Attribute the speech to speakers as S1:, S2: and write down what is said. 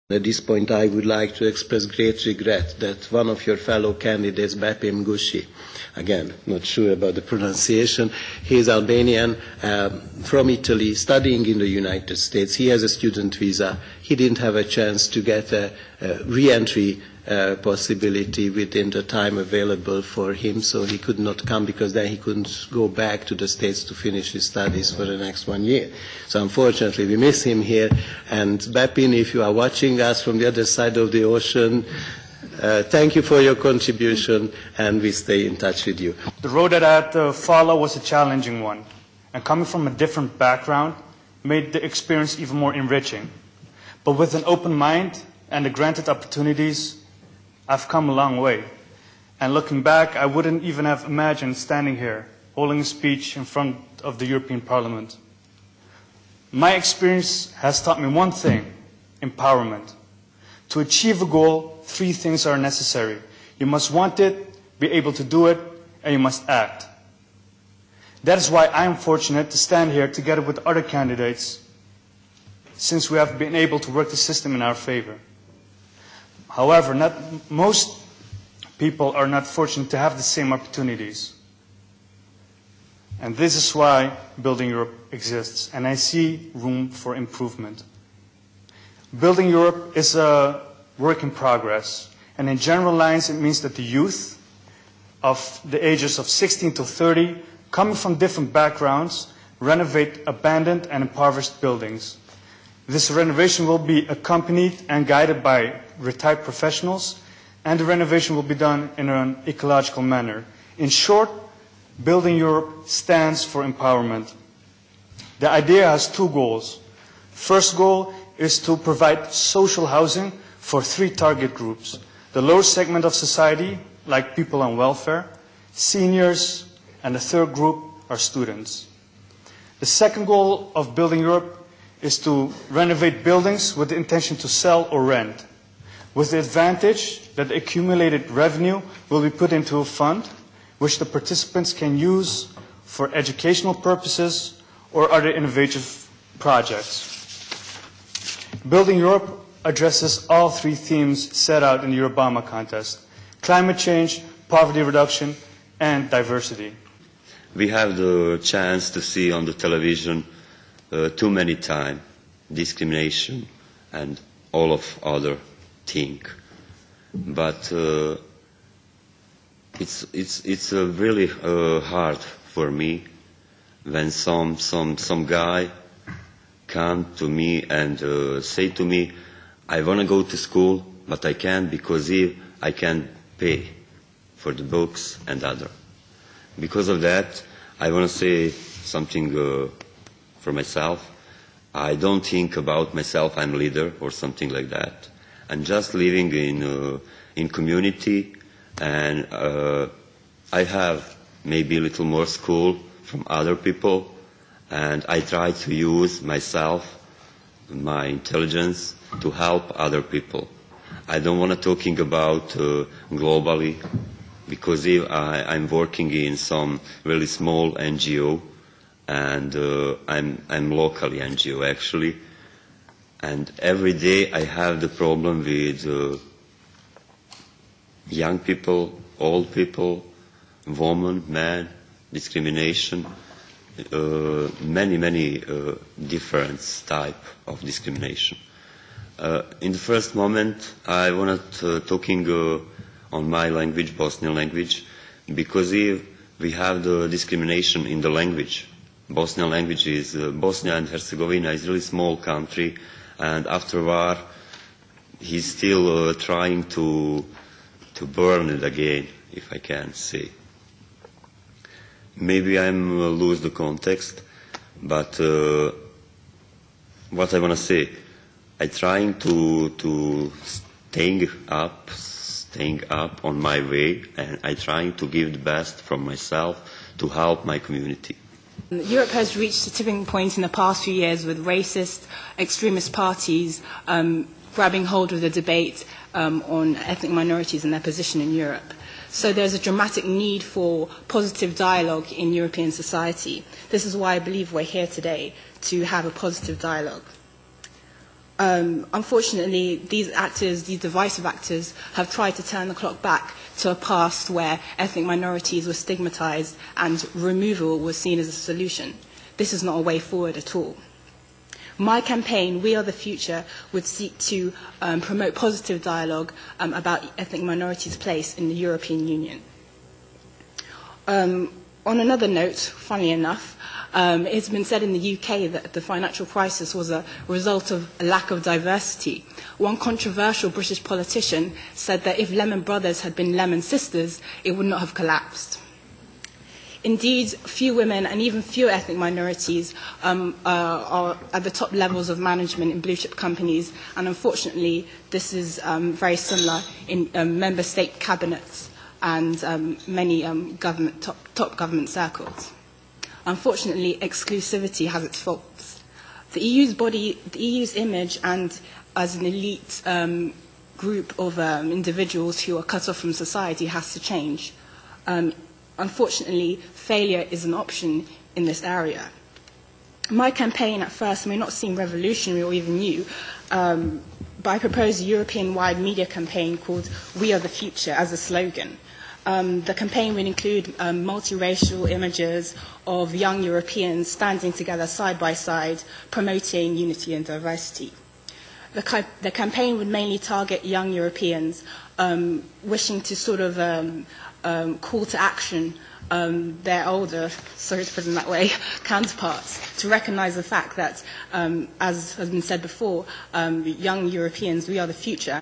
S1: At this point, I would like to express great regret that one of your fellow candidates, Bepim Gushi, again, not sure about the pronunciation, he is Albanian, from Italy, studying in the United States. He has a student visa. He didn't have a chance to get a re-entry possibility within the time available for him, so he could not come because then he couldn't go back to the States to finish his studies for the next 1 year. So unfortunately we miss him here, and Bepin, if you are watching us from the other side of the ocean, thank you for your contribution, and we stay in touch with you.
S2: The road that I had to follow was a challenging one, and coming from a different background made the experience even more enriching. But with an open mind and the granted opportunities, I've come a long way. And looking back, I wouldn't even have imagined standing here, holding a speech in front of the European Parliament. My experience has taught me one thing: empowerment. To achieve a goal, 3 things are necessary. You must want it, be able to do it, and you must act. That is why I am fortunate to stand here together with other candidates, since we have been able to work the system in our favor. However, most people are not fortunate to have the same opportunities. And this is why Building Europe exists, and I see room for improvement. Building Europe is a work in progress, and in general lines it means that the youth of the ages of 16 to 30, coming from different backgrounds, renovate abandoned and impoverished buildings. This renovation will be accompanied and guided by retired professionals, and the renovation will be done in an ecological manner. In short, Building Europe stands for empowerment. The idea has 2 goals. First goal is to provide social housing for 3 target groups: the lower segment of society, like people on welfare, seniors, and the third group are students. The second goal of Building Europe is to renovate buildings with the intention to sell or rent, with the advantage that the accumulated revenue will be put into a fund which the participants can use for educational purposes or other innovative projects. Building Europe addresses all 3 themes set out in the Obama contest: climate change, poverty reduction, and diversity.
S3: We have the chance to see on the television too many times discrimination and all of other things. But it's really hard for me when some guy come to me and say to me, I want to go to school, but I can't because I can't pay for the books and other. Because of that, I want to say something for myself. I don't think about myself, I'm a leader or something like that. I'm just living in community, and I have maybe a little more school from other people, and I try to use myself, my intelligence, to help other people. I don't want to talking about globally, because I'm working in some really small NGO, and I'm locally NGO actually, and every day I have the problem with young people, old people, women, men, discrimination, many different type of discrimination. In the first moment, I wanted talking on my language, Bosnian language, because we have the discrimination in the language. Bosnian language is Bosnia and Herzegovina is a really small country, and after war, he's still trying to burn it again, if I can say. Maybe I'm lose the context, but what I want to say, I'm trying to staying up on my way, and I'm trying to give the best from myself to help my community.
S4: Europe has reached a tipping point in the past few years with racist, extremist parties grabbing hold of the debate on ethnic minorities and their position in Europe. So there's a dramatic need for positive dialogue in European society. This is why I believe we're here today, to have a positive dialogue. Unfortunately, these actors, these divisive actors, have tried to turn the clock back to a past where ethnic minorities were stigmatized and removal was seen as a solution. This is not a way forward at all. My campaign, We Are the Future, would seek to promote positive dialogue about ethnic minorities' place in the European Union. On another note, funnily enough, it's been said in the UK that the financial crisis was a result of a lack of diversity. One controversial British politician said that if Lehman Brothers had been Lehman Sisters, it would not have collapsed. Indeed, few women and even fewer ethnic minorities are at the top levels of management in blue-chip companies, and unfortunately, this is very similar in member state cabinets and many top government circles. Unfortunately, exclusivity has its faults. The EU's image and as an elite group of individuals who are cut off from society has to change. Unfortunately, failure is an option in this area. My campaign at first may not seem revolutionary or even new, but I propose a European-wide media campaign called We Are the Future as a slogan. The campaign will include multiracial images of young Europeans standing together side by side, promoting unity and diversity. The campaign would mainly target young Europeans wishing to sort of call to action their older, sorry to put it in that way, counterparts to recognise the fact that, as has been said before, young Europeans, we are the future.